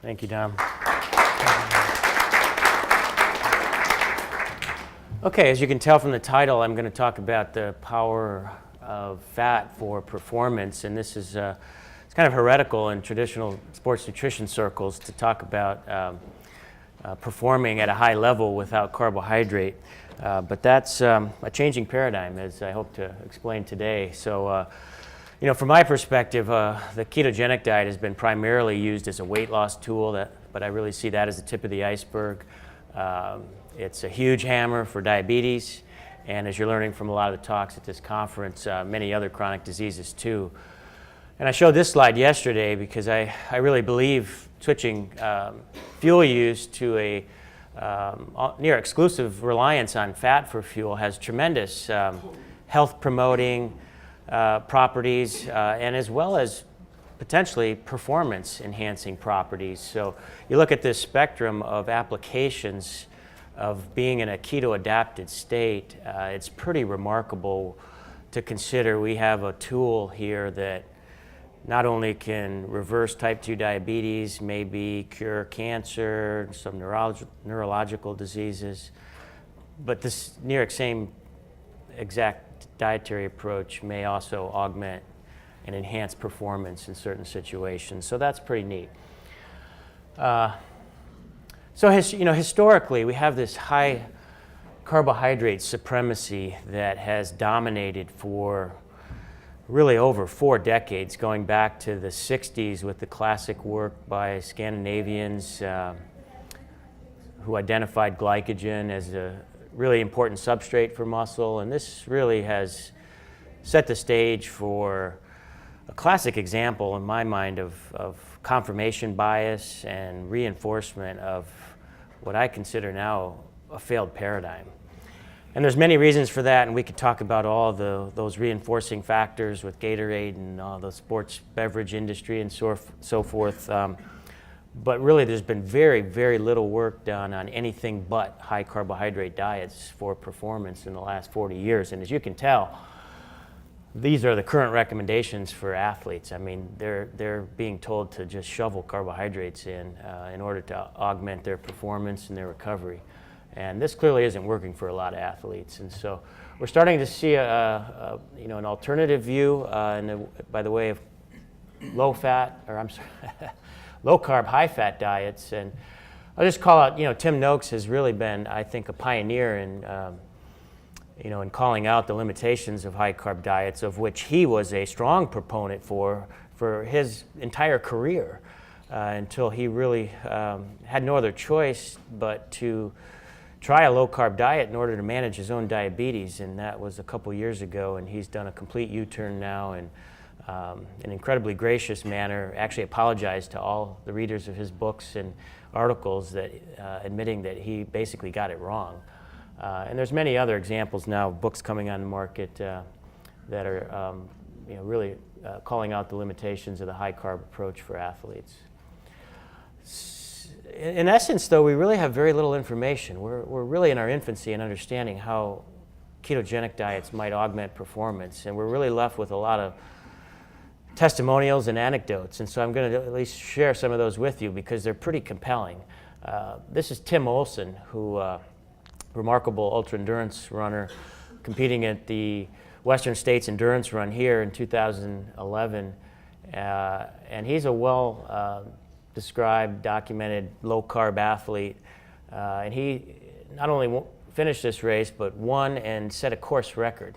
Thank you, Dom. Okay, as you can tell from the title, I'm going to talk about the power of fat for performance, and this is it's kind of heretical in traditional sports nutrition circles to talk about performing at a high level without carbohydrate, but that's a changing paradigm, as I hope to explain today. So, from my perspective, the ketogenic diet has been primarily used as a weight loss tool, but I really see that as the tip of the iceberg. It's a huge hammer for diabetes, and as you're learning from a lot of the talks at this conference, many other chronic diseases too. And I showed this slide yesterday because I really believe switching fuel use to a near exclusive reliance on fat for fuel has tremendous health promoting properties and as well as potentially performance enhancing properties. So you look at this spectrum of applications of being in a keto adapted state, it's pretty remarkable to consider. We have a tool here that not only can reverse type 2 diabetes, maybe cure cancer, some neurological diseases, but this near same exact dietary approach may also augment and enhance performance in certain situations. So that's pretty neat. So historically, we have this high carbohydrate supremacy that has dominated for really over 4 decades, going back to the 60s with the classic work by Scandinavians who identified glycogen as a really important substrate for muscle. And this really has set the stage for a classic example in my mind of confirmation bias and reinforcement of what I consider now a failed paradigm. And there's many reasons for that, and we could talk about all those reinforcing factors with Gatorade and all the sports beverage industry and so forth. But really there's been very, very little work done on anything but high carbohydrate diets for performance in the last 40 years. And as you can tell, these are the current recommendations for athletes. I mean, they're being told to just shovel carbohydrates in order to augment their performance and their recovery. And this clearly isn't working for a lot of athletes. And so we're starting to see an alternative view by the way of low carb, high fat diets. And I'll just call out, Tim Noakes has really been, I think, a pioneer in calling out the limitations of high carb diets, of which he was a strong proponent for his entire career until he really had no other choice but to try a low carb diet in order to manage his own diabetes. And that was a couple years ago, and he's done a complete U-turn now and in an incredibly gracious manner actually apologized to all the readers of his books and articles that admitting that he basically got it wrong. And there's many other examples now of books coming on the market that are really calling out the limitations of the high carb approach for athletes. In essence, though, we really have very little information. We're really in our infancy in understanding how ketogenic diets might augment performance, and we're really left with a lot of testimonials and anecdotes. And so I'm going to at least share some of those with you because they're pretty compelling. This is Tim Olson, who remarkable ultra-endurance runner competing at the Western States Endurance Run here in 2011. And he's a well-described, documented low-carb athlete. And he not only finished this race, but won and set a course record.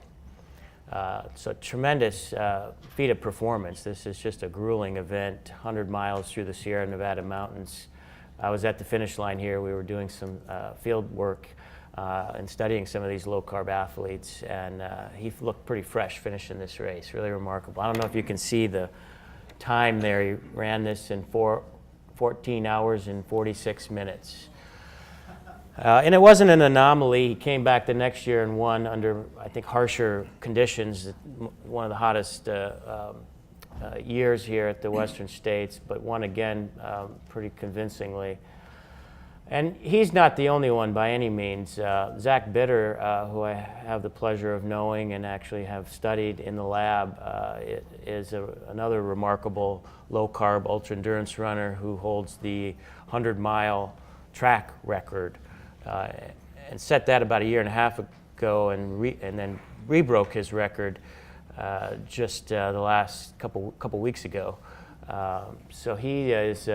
So tremendous feat of performance. This is just a grueling event, 100 miles through the Sierra Nevada mountains. I was at the finish line here. We were doing some field work and studying some of these low-carb athletes, and he looked pretty fresh finishing this race. Really remarkable. I don't know if you can see the time there. He ran this in 14 hours and 46 minutes. And it wasn't an anomaly. He came back the next year and won under, I think, harsher conditions, one of the hottest years here at the Western States, but won again pretty convincingly. And he's not the only one by any means. Zach Bitter, who I have the pleasure of knowing and actually have studied in the lab, is another remarkable low-carb ultra-endurance runner who holds the 100-mile track record, and set that about a year and a half ago, and then rebroke his record just the last couple weeks ago. So he is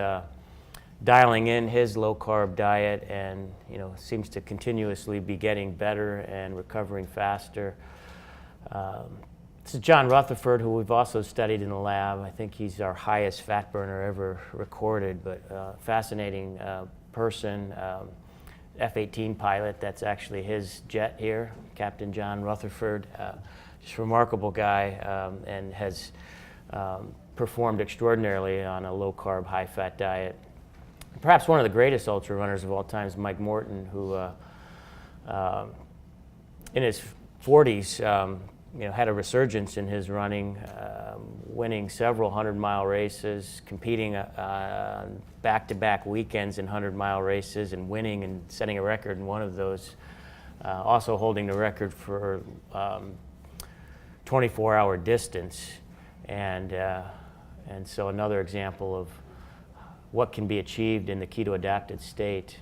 dialing in his low-carb diet, and seems to continuously be getting better and recovering faster. This is John Rutherford, who we've also studied in the lab. I think he's our highest fat burner ever recorded, but fascinating person. F-18 pilot, that's actually his jet here, Captain John Rutherford. Just a remarkable guy, and has performed extraordinarily on a low-carb, high-fat diet. Perhaps one of the greatest ultra runners of all time is Mike Morton, who in his 40s had a resurgence in his running, winning several 100-mile races, competing on back-to-back weekends in 100-mile races, and winning and setting a record in one of those, also holding the record for 24-hour distance. And so another example of what can be achieved in the keto-adapted state.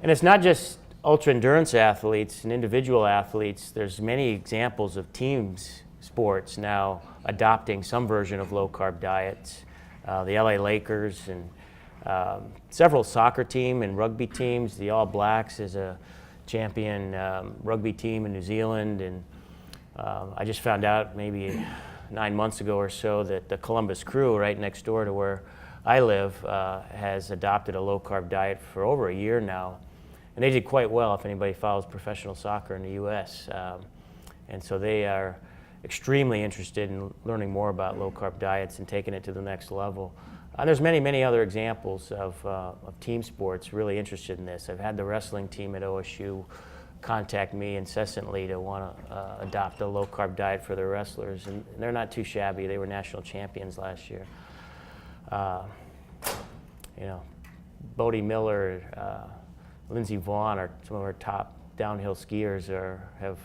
And it's not just ultra-endurance athletes and individual athletes. There's many examples of teams sports now adopting some version of low-carb diets. The LA Lakers and several soccer team and rugby teams. The All Blacks is a champion rugby team in New Zealand, and I just found out maybe 9 months ago or so that the Columbus Crew, right next door to where I live, has adopted a low-carb diet for over a year now. And they did quite well if anybody follows professional soccer in the U.S. And so they are extremely interested in learning more about low-carb diets and taking it to the next level. There's many, many other examples of team sports really interested in this. I've had the wrestling team at OSU contact me incessantly to want to adopt a low-carb diet for their wrestlers, and they're not too shabby. They were national champions last year. Bodie Miller, Lindsey Vaughn are some of our top downhill skiers have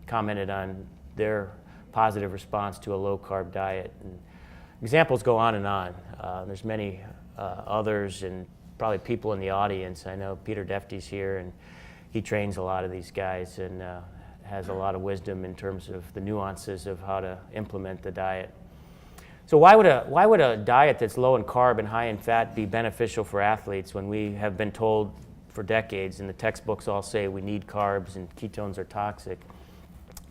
commented on their positive response to a low-carb diet. And examples go on and on. There's many others, and probably people in the audience. I know Peter Defty's here, and he trains a lot of these guys and has a lot of wisdom in terms of the nuances of how to implement the diet. So why would a diet that's low in carb and high in fat be beneficial for athletes when we have been told for decades, and the textbooks all say we need carbs and ketones are toxic?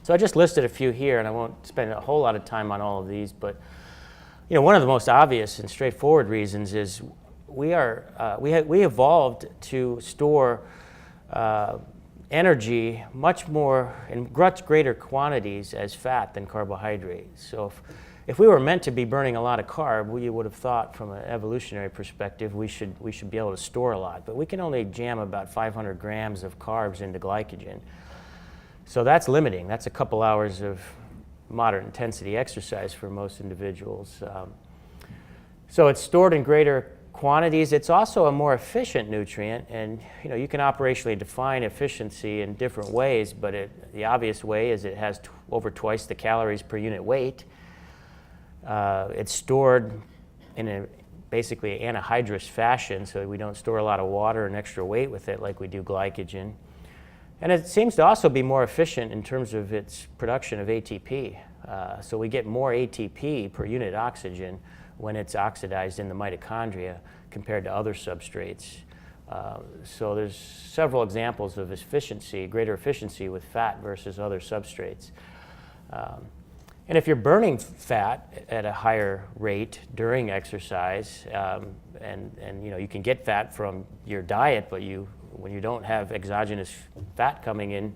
So I just listed a few here, and I won't spend a whole lot of time on all of these, but one of the most obvious and straightforward reasons is we evolved to store energy much more in much greater quantities as fat than carbohydrates. So if we were meant to be burning a lot of carb, we would have thought from an evolutionary perspective we should be able to store a lot, but we can only jam about 500 grams of carbs into glycogen. So that's limiting. That's a couple hours of moderate intensity exercise for most individuals. So it's stored in greater quantities. It's also a more efficient nutrient, and you can operationally define efficiency in different ways, but the obvious way is it has over twice the calories per unit weight. It's stored in basically anhydrous fashion, so we don't store a lot of water and extra weight with it like we do glycogen. And it seems to also be more efficient in terms of its production of ATP. So we get more ATP per unit oxygen when it's oxidized in the mitochondria compared to other substrates. So there's several examples of efficiency, greater efficiency with fat versus other substrates. And if you're burning fat at a higher rate during exercise, and you can get fat from your diet, but when you don't have exogenous fat coming in,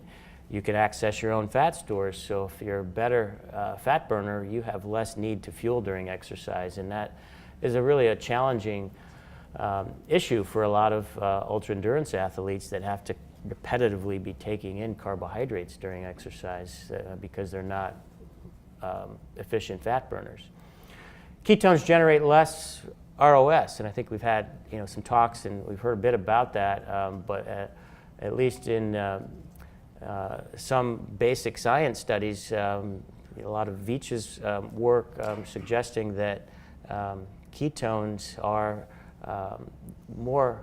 you can access your own fat stores. So if you're a better fat burner, you have less need to fuel during exercise, and that is really a challenging issue for a lot of ultra-endurance athletes that have to repetitively be taking in carbohydrates during exercise because they're not efficient fat burners. Ketones generate less ROS, and I think we've had some talks and we've heard a bit about that, but at least in some basic science studies, a lot of Veach's work suggesting that ketones are more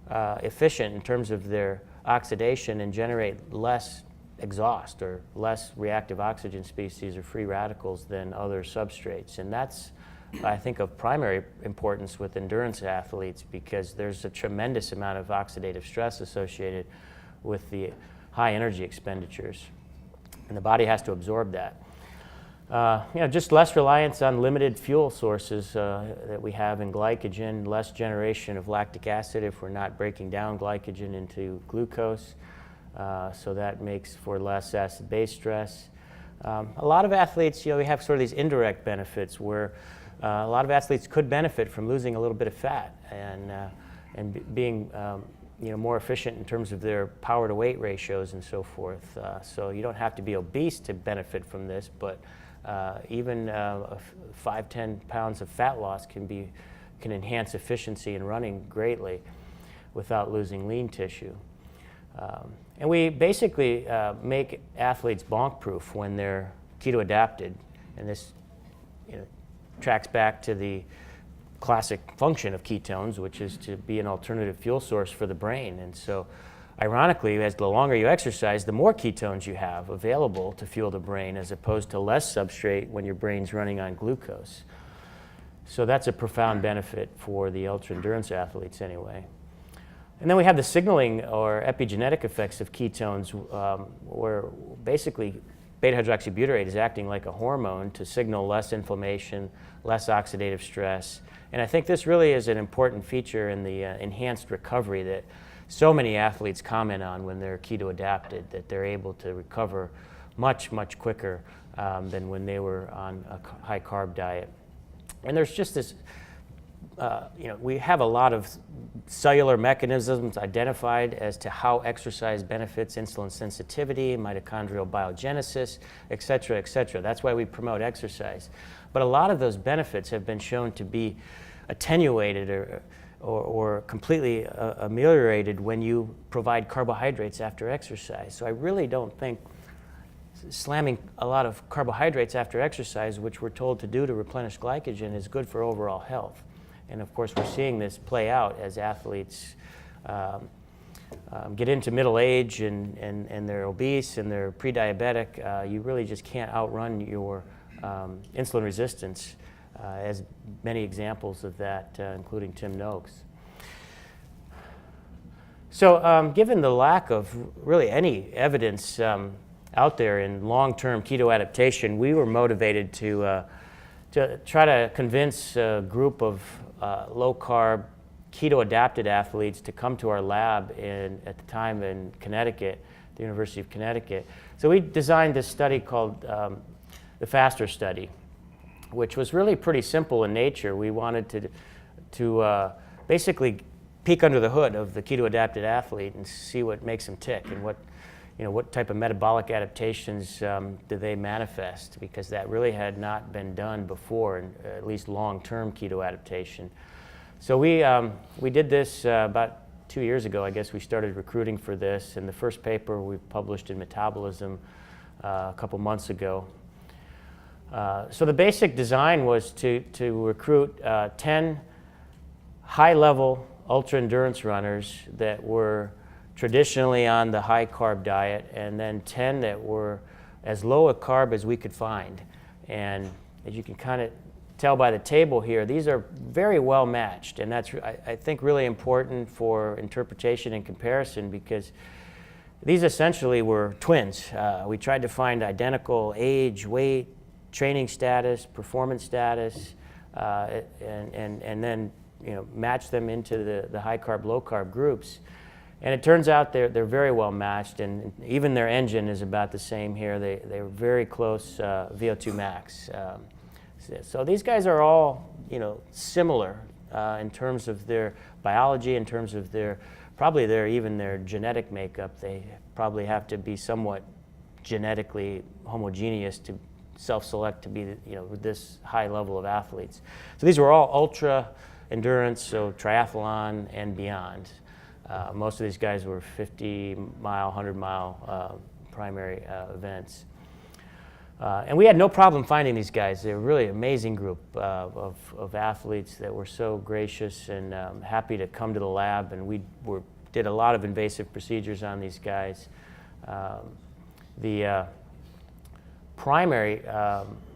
efficient in terms of their oxidation and generate less exhaust or less reactive oxygen species or free radicals than other substrates. And that's, I think, of primary importance with endurance athletes because there's a tremendous amount of oxidative stress associated with the high energy expenditures, and the body has to absorb that. Just less reliance on limited fuel sources that we have in glycogen, less generation of lactic acid if we're not breaking down glycogen into glucose, so that makes for less acid-base stress. A lot of athletes, we have sort of these indirect benefits where a lot of athletes could benefit from losing a little bit of fat and being more efficient in terms of their power to weight ratios and so forth. So you don't have to be obese to benefit from this, but even 5-10 pounds of fat loss can enhance efficiency in running greatly without losing lean tissue. And we basically make athletes bonk-proof when they're keto-adapted, and this tracks back to the classic function of ketones, which is to be an alternative fuel source for the brain. And so ironically, as the longer you exercise, the more ketones you have available to fuel the brain as opposed to less substrate when your brain's running on glucose. So that's a profound benefit for the ultra-endurance athletes anyway. And then we have the signaling or epigenetic effects of ketones where basically beta-hydroxybutyrate is acting like a hormone to signal less inflammation, less oxidative stress. And I think this really is an important feature in the enhanced recovery that so many athletes comment on when they're keto adapted, that they're able to recover much, much quicker than when they were on a high carb diet. And there's just this, we have a lot of cellular mechanisms identified as to how exercise benefits insulin sensitivity, mitochondrial biogenesis, et cetera, et cetera. That's why we promote exercise. But a lot of those benefits have been shown to be attenuated or completely ameliorated when you provide carbohydrates after exercise. So I really don't think slamming a lot of carbohydrates after exercise, which we're told to do to replenish glycogen, is good for overall health. And of course, we're seeing this play out as athletes get into middle age and they're obese and they're pre-diabetic. You really just can't outrun your insulin resistance, as many examples of that, including Tim Noakes. So given the lack of really any evidence out there in long-term keto adaptation, we were motivated to try to convince a group of low-carb, keto-adapted athletes to come to our lab at the time in Connecticut, the University of Connecticut. So we designed this study called the FASTER study, which was really pretty simple in nature. We wanted to basically peek under the hood of the keto-adapted athlete and see what makes them tick and what type of metabolic adaptations do they manifest, because that really had not been done before, at least long-term keto adaptation. So we did this about 2 years ago. I guess we started recruiting for this, and the first paper we published in Metabolism a couple months ago. So the basic design was to recruit 10 high-level ultra-endurance runners that were traditionally on the high-carb diet, and then 10 that were as low a carb as we could find. And as you can kind of tell by the table here, these are very well matched, and that's, I think, really important for interpretation and comparison, because these essentially were twins. We tried to find identical age, weight, training status, performance status, and then match them into the high-carb, low-carb groups. And it turns out they're very well matched, and even their engine is about the same here. They're very close VO2 max. So these guys are all similar in terms of their biology, in terms of even their genetic makeup. They probably have to be somewhat genetically homogeneous to self-select to be this high level of athletes. So these were all ultra endurance, so triathlon and beyond. Most of these guys were 50-mile, 100-mile primary events. And we had no problem finding these guys. They were really an amazing group of athletes that were so gracious and happy to come to the lab, and we did a lot of invasive procedures on these guys. The primary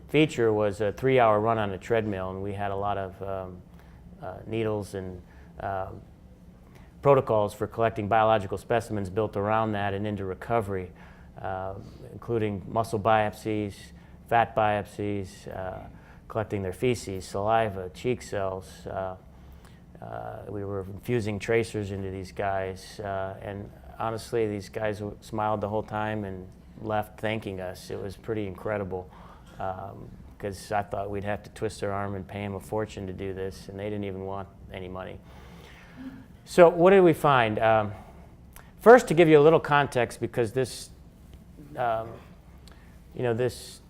feature was a 3-hour run on a treadmill, and we had a lot of needles and protocols for collecting biological specimens built around that and into recovery, including muscle biopsies, fat biopsies, collecting their feces, saliva, cheek cells. We were infusing tracers into these guys, and honestly, these guys smiled the whole time and left thanking us. It was pretty incredible, because I thought we'd have to twist their arm and pay them a fortune to do this, and they didn't even want any money. So what did we find? First, to give you a little context, because this, this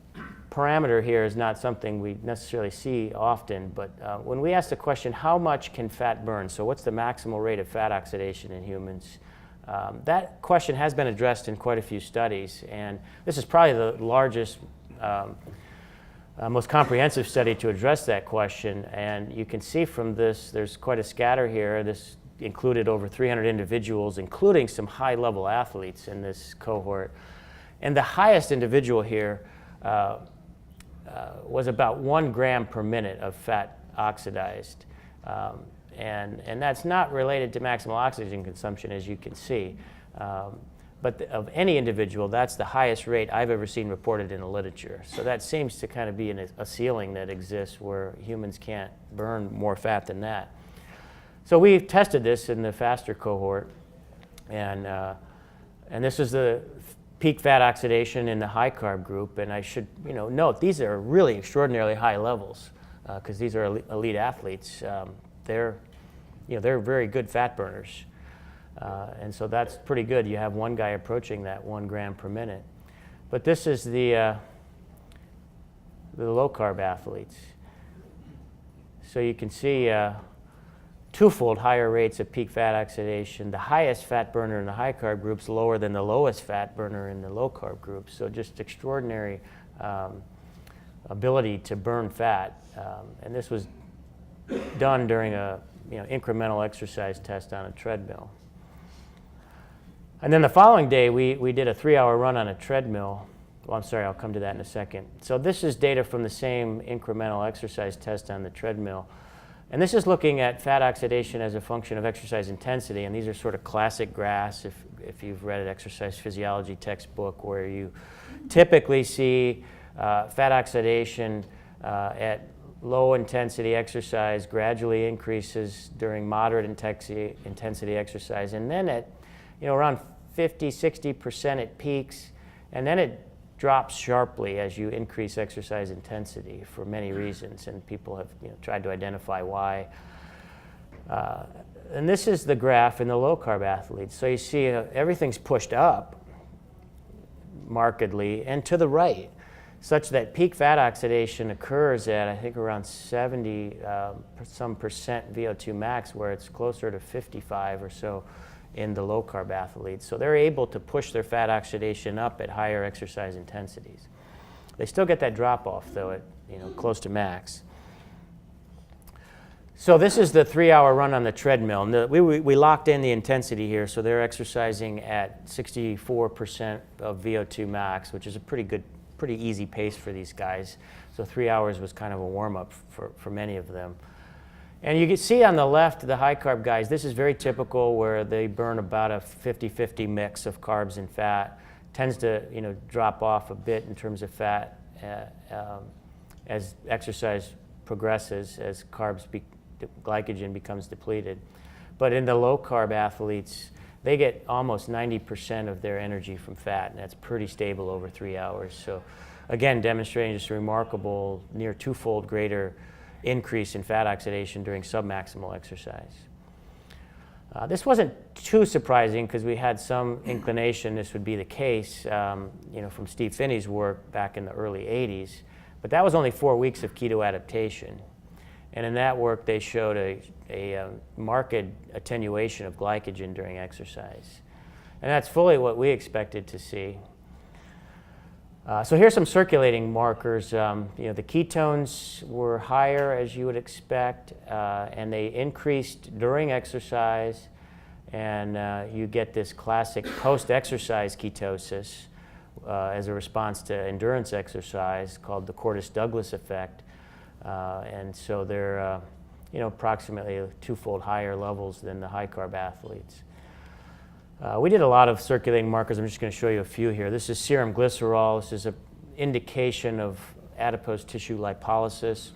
parameter here is not something we necessarily see often, but when we ask the question, how much can fat burn? So what's the maximal rate of fat oxidation in humans? That question has been addressed in quite a few studies, and this is probably the largest, most comprehensive study to address that question. And you can see from this, there's quite a scatter here. This included over 300 individuals, including some high-level athletes in this cohort. And the highest individual here was about 1 gram per minute of fat oxidized. And that's not related to maximal oxygen consumption, as you can see. But of any individual, that's the highest rate I've ever seen reported in the literature. So that seems to kind of be a ceiling that exists where humans can't burn more fat than that. So we've tested this in the faster cohort, and this is the peak fat oxidation in the high carb group. And I should note these are really extraordinarily high levels, because these are elite athletes. They're very good fat burners, and so that's pretty good. You have one guy approaching that 1 gram per minute. But this is the low carb athletes. So you can see twofold higher rates of peak fat oxidation. The highest fat burner in the high carb groups lower than the lowest fat burner in the low carb groups. So just extraordinary ability to burn fat, and this was done during a incremental exercise test on a treadmill. And then the following day, we did a 3-hour run on a treadmill. Well, I'm sorry, I'll come to that in a second. So this is data from the same incremental exercise test on the treadmill. And this is looking at fat oxidation as a function of exercise intensity. And these are sort of classic graphs, if you've read an exercise physiology textbook, where you typically see fat oxidation at low intensity exercise gradually increases during moderate intensity exercise, and then at around 50-60% it peaks, and then it drops sharply as you increase exercise intensity for many reasons, and people have tried to identify why. And this is the graph in the low carb athletes. So you see everything's pushed up markedly and to the right, such that peak fat oxidation occurs at, I think, around 70% VO2 max, where it's closer to 55 or so in the low carb athletes. So they're able to push their fat oxidation up at higher exercise intensities. They still get that drop off, though, at close to max. So this is the 3-hour run on the treadmill. And we locked in the intensity here, so they're exercising at 64% of VO2 max, which is a pretty easy pace for these guys. So 3 hours was kind of a warm-up for many of them. And you can see on the left, the high carb guys, this is very typical, where they burn about a 50-50 mix of carbs and fat. Tends to drop off a bit in terms of fat as exercise progresses, as glycogen becomes depleted. But in the low carb athletes, they get almost 90% of their energy from fat, and that's pretty stable over 3 hours. So again, demonstrating just a remarkable, near twofold greater increase in fat oxidation during submaximal exercise. This wasn't too surprising, because we had some inclination this would be the case, from Steve Finney's work back in the early 80s. But that was only 4 weeks of keto adaptation. And in that work, they showed a marked attenuation of glycogen during exercise. And that's fully what we expected to see. So here's some circulating markers. The ketones were higher, as you would expect, and they increased during exercise. And you get this classic post-exercise ketosis as a response to endurance exercise called the Cortis-Douglas effect. And so they're approximately twofold higher levels than the high-carb athletes. We did a lot of circulating markers. I'm just going to show you a few here. This is serum glycerol. This is an indication of adipose tissue lipolysis.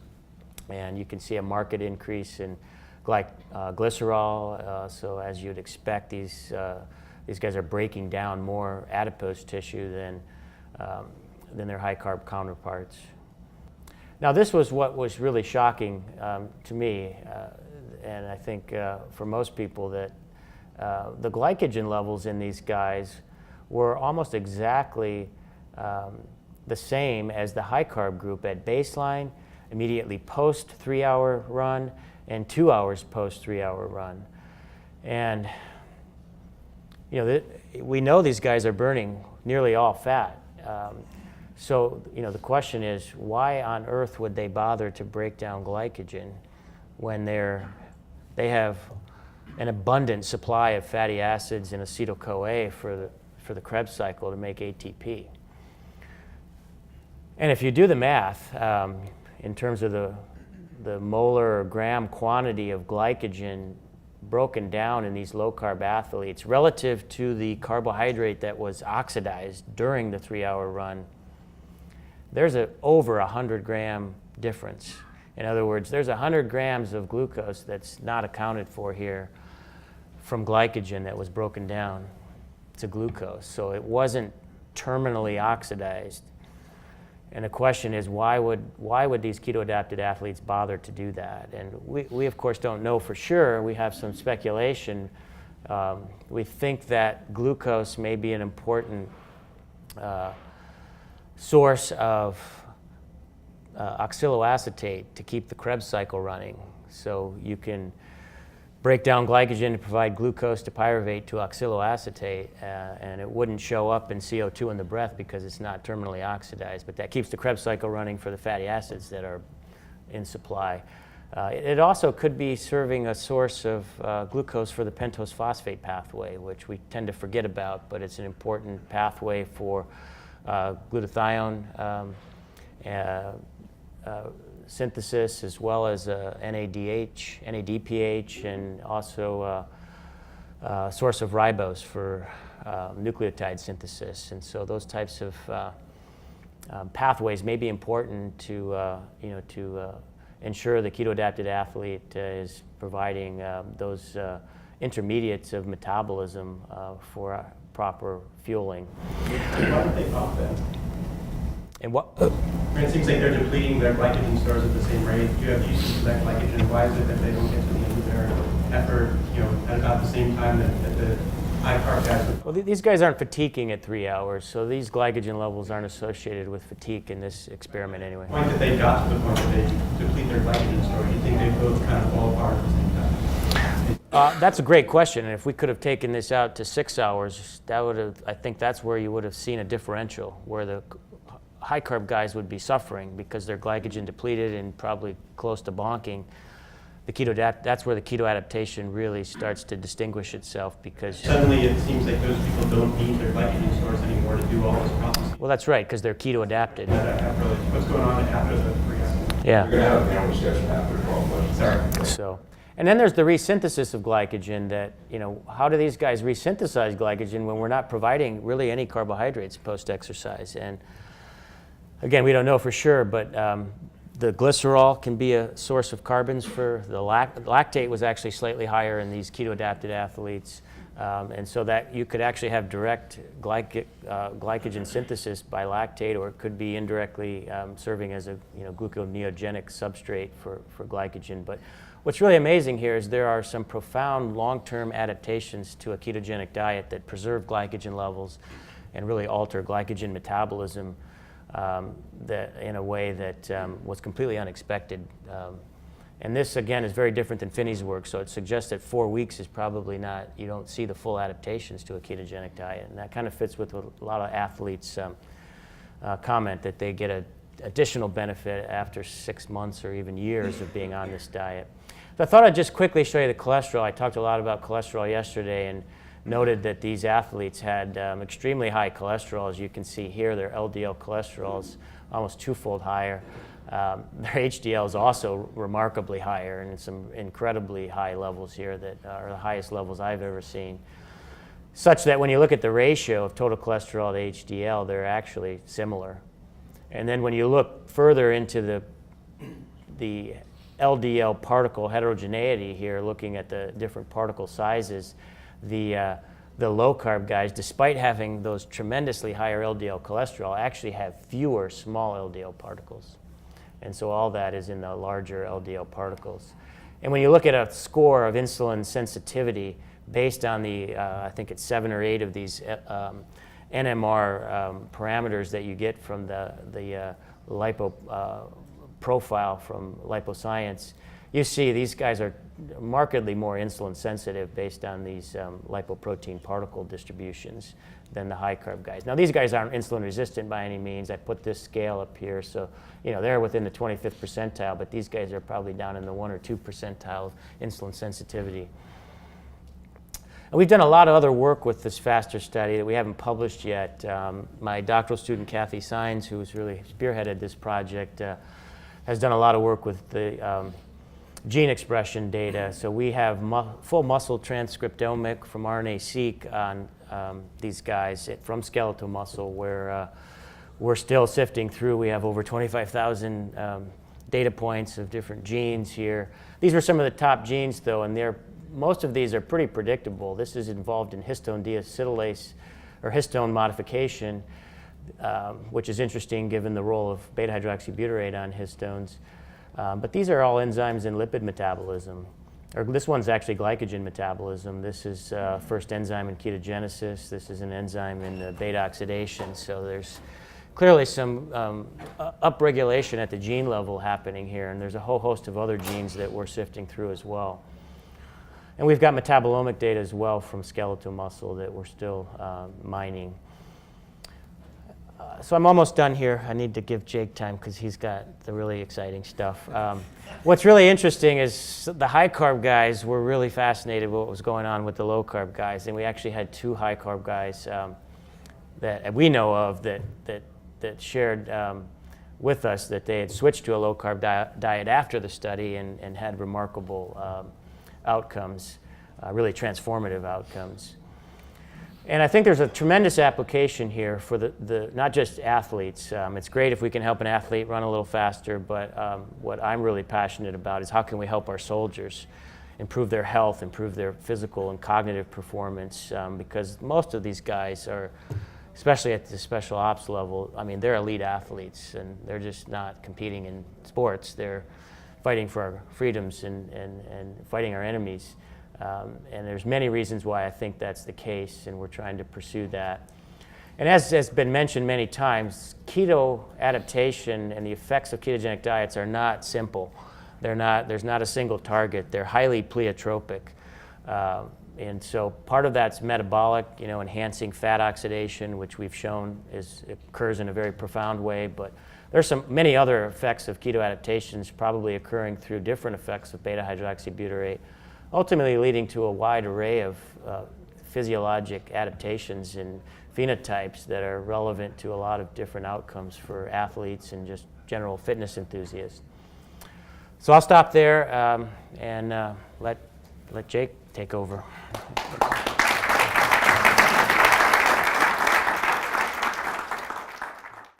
And you can see a marked increase in glycerol. So as you'd expect, these guys are breaking down more adipose tissue than their high-carb counterparts. Now, this was what was really shocking to me, and I think for most people, that the glycogen levels in these guys were almost exactly the same as the high-carb group at baseline, immediately post 3-hour run, and 2 hours post 3-hour run. And we know these guys are burning nearly all fat. So the question is, why on earth would they bother to break down glycogen when they have an abundant supply of fatty acids and acetyl-CoA for the Krebs cycle to make ATP? And if you do the math in terms of the molar or gram quantity of glycogen broken down in these low-carb athletes relative to the carbohydrate that was oxidized during the 3-hour run, there's over 100-gram difference. In other words, there's 100 grams of glucose that's not accounted for here from glycogen that was broken down to glucose. So it wasn't terminally oxidized. And the question is, why would these keto-adapted athletes bother to do that? And we of course don't know for sure. We have some speculation. We think that glucose may be an important source of oxaloacetate to keep the Krebs cycle running. So you can break down glycogen to provide glucose to pyruvate to oxaloacetate, and it wouldn't show up in CO2 in the breath because it's not terminally oxidized, but that keeps the Krebs cycle running for the fatty acids that are in supply. It also could be serving a source of glucose for the pentose phosphate pathway, which we tend to forget about, but it's an important pathway for glutathione synthesis, as well as NADH, NADPH, and also a source of ribose for nucleotide synthesis. And so those types of pathways may be important to ensure the keto-adapted athlete is providing those intermediates of metabolism for proper fueling. Why would they pump then? And what? It seems like they're depleting their glycogen stores at the same rate. Do you have usage of that glycogen? Why is it that they don't get to the end of their effort, at about the same time that the high carb guys would? Well, these guys aren't fatiguing at 3 hours, so these glycogen levels aren't associated with fatigue in this experiment anyway. The point that they got to the point that they deplete their glycogen store, do you think they both kind of fall apart at the same time? That's a great question, and if we could have taken this out to 6 hours, I think that's where you would have seen a differential, where the high carb guys would be suffering because they're glycogen depleted and probably close to bonking. That's where the keto adaptation really starts to distinguish itself, because suddenly it seems like those people don't need their glycogen stores anymore to do all this processing. Well, that's right, because they're keto adapted. What's going on after the 3 hours? Yeah. You're going to have a panel discussion after the call. Sorry. So, and then there's the resynthesis of glycogen. That, how do these guys resynthesize glycogen when we're not providing really any carbohydrates post-exercise? And again, we don't know for sure, but the glycerol can be a source of carbons for the lactate was actually slightly higher in these keto-adapted athletes. And so that you could actually have direct glycogen synthesis by lactate, or it could be indirectly serving as a gluconeogenic substrate for glycogen. But what's really amazing here is there are some profound long-term adaptations to a ketogenic diet that preserve glycogen levels and really alter glycogen metabolism that in a way that was completely unexpected. And this, again, is very different than Finney's work, so it suggests that 4 weeks is probably not, you don't see the full adaptations to a ketogenic diet. And that kind of fits with what a lot of athletes comment, that they get an additional benefit after 6 months or even years of being on this diet. So I thought I'd just quickly show you the cholesterol. I talked a lot about cholesterol yesterday and noted that these athletes had extremely high cholesterol. As you can see here, their LDL cholesterol is almost twofold higher. Their HDL is also remarkably higher, and some incredibly high levels here that are the highest levels I've ever seen, such that when you look at the ratio of total cholesterol to HDL, they're actually similar. And then when you look further into the LDL particle heterogeneity here, looking at the different particle sizes, the low-carb guys, despite having those tremendously higher LDL cholesterol, actually have fewer small LDL particles. And so all that is in the larger LDL particles. And when you look at a score of insulin sensitivity based on the, I think it's 7 or 8 of these NMR parameters that you get from the lipo profile from LipoScience, you see these guys are markedly more insulin sensitive based on these lipoprotein particle distributions than the high carb guys. Now these guys aren't insulin resistant by any means. I put this scale up here, so they're within the 25th percentile, but these guys are probably down in the 1 or 2 percentile of insulin sensitivity. And we've done a lot of other work with this FASTER study that we haven't published yet. My doctoral student, Kathy Sines, who's really spearheaded this project, has done a lot of work with the gene expression data. So we have full muscle transcriptomic from RNA-seq on these guys from skeletal muscle, where we're still sifting through. We have over 25,000 data points of different genes here. These are some of the top genes, though, and most of these are pretty predictable. This is involved in histone deacetylase or histone modification, which is interesting given the role of beta-hydroxybutyrate on histones. But these are all enzymes in lipid metabolism. Or this one's actually glycogen metabolism. This is first enzyme in ketogenesis. This is an enzyme in beta oxidation. So there's clearly some upregulation at the gene level happening here, and there's a whole host of other genes that we're sifting through as well. And we've got metabolomic data as well from skeletal muscle that we're still mining. So I'm almost done here. I need to give Jake time because he's got the really exciting stuff. What's really interesting is the high-carb guys were really fascinated with what was going on with the low-carb guys, and we actually had 2 high-carb guys that we know of that shared with us that they had switched to a low-carb diet after the study and had remarkable outcomes, really transformative outcomes. And I think there's a tremendous application here for the not just athletes. It's great if we can help an athlete run a little faster, but what I'm really passionate about is how can we help our soldiers improve their health, improve their physical and cognitive performance, because most of these guys are, especially at the special ops level, I mean, they're elite athletes, and they're just not competing in sports. They're fighting for our freedoms and fighting our enemies. And there's many reasons why I think that's the case, and we're trying to pursue that. And as has been mentioned many times, keto adaptation and the effects of ketogenic diets are not simple. There's not a single target. They're highly pleiotropic. And so part of that's metabolic, enhancing fat oxidation, which we've shown occurs in a very profound way. But there's many other effects of keto adaptations probably occurring through different effects of beta-hydroxybutyrate, ultimately leading to a wide array of physiologic adaptations and phenotypes that are relevant to a lot of different outcomes for athletes and just general fitness enthusiasts. So I'll stop there and let Jake take over.